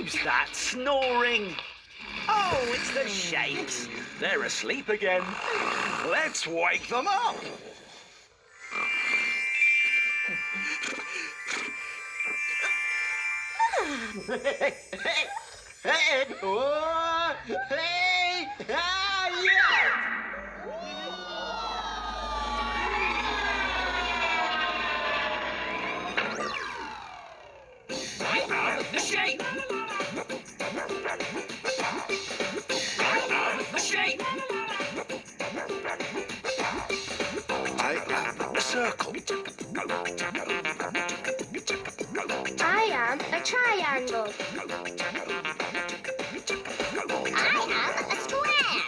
Who's that snoring? Oh, it's the shapes. They're asleep again. Let's wake them up. The shape! The shape! I am a circle. I am a triangle. I am a square.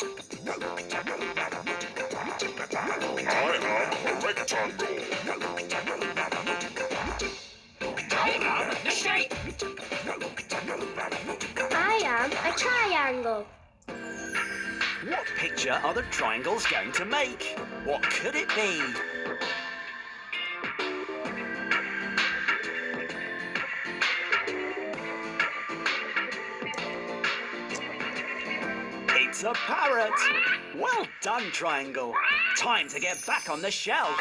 I am a rectangle. I am the shape! I am a triangle. What picture are the triangles going to make? What could it be? It's a parrot. Well done, Triangle. Time to get back on the shelf.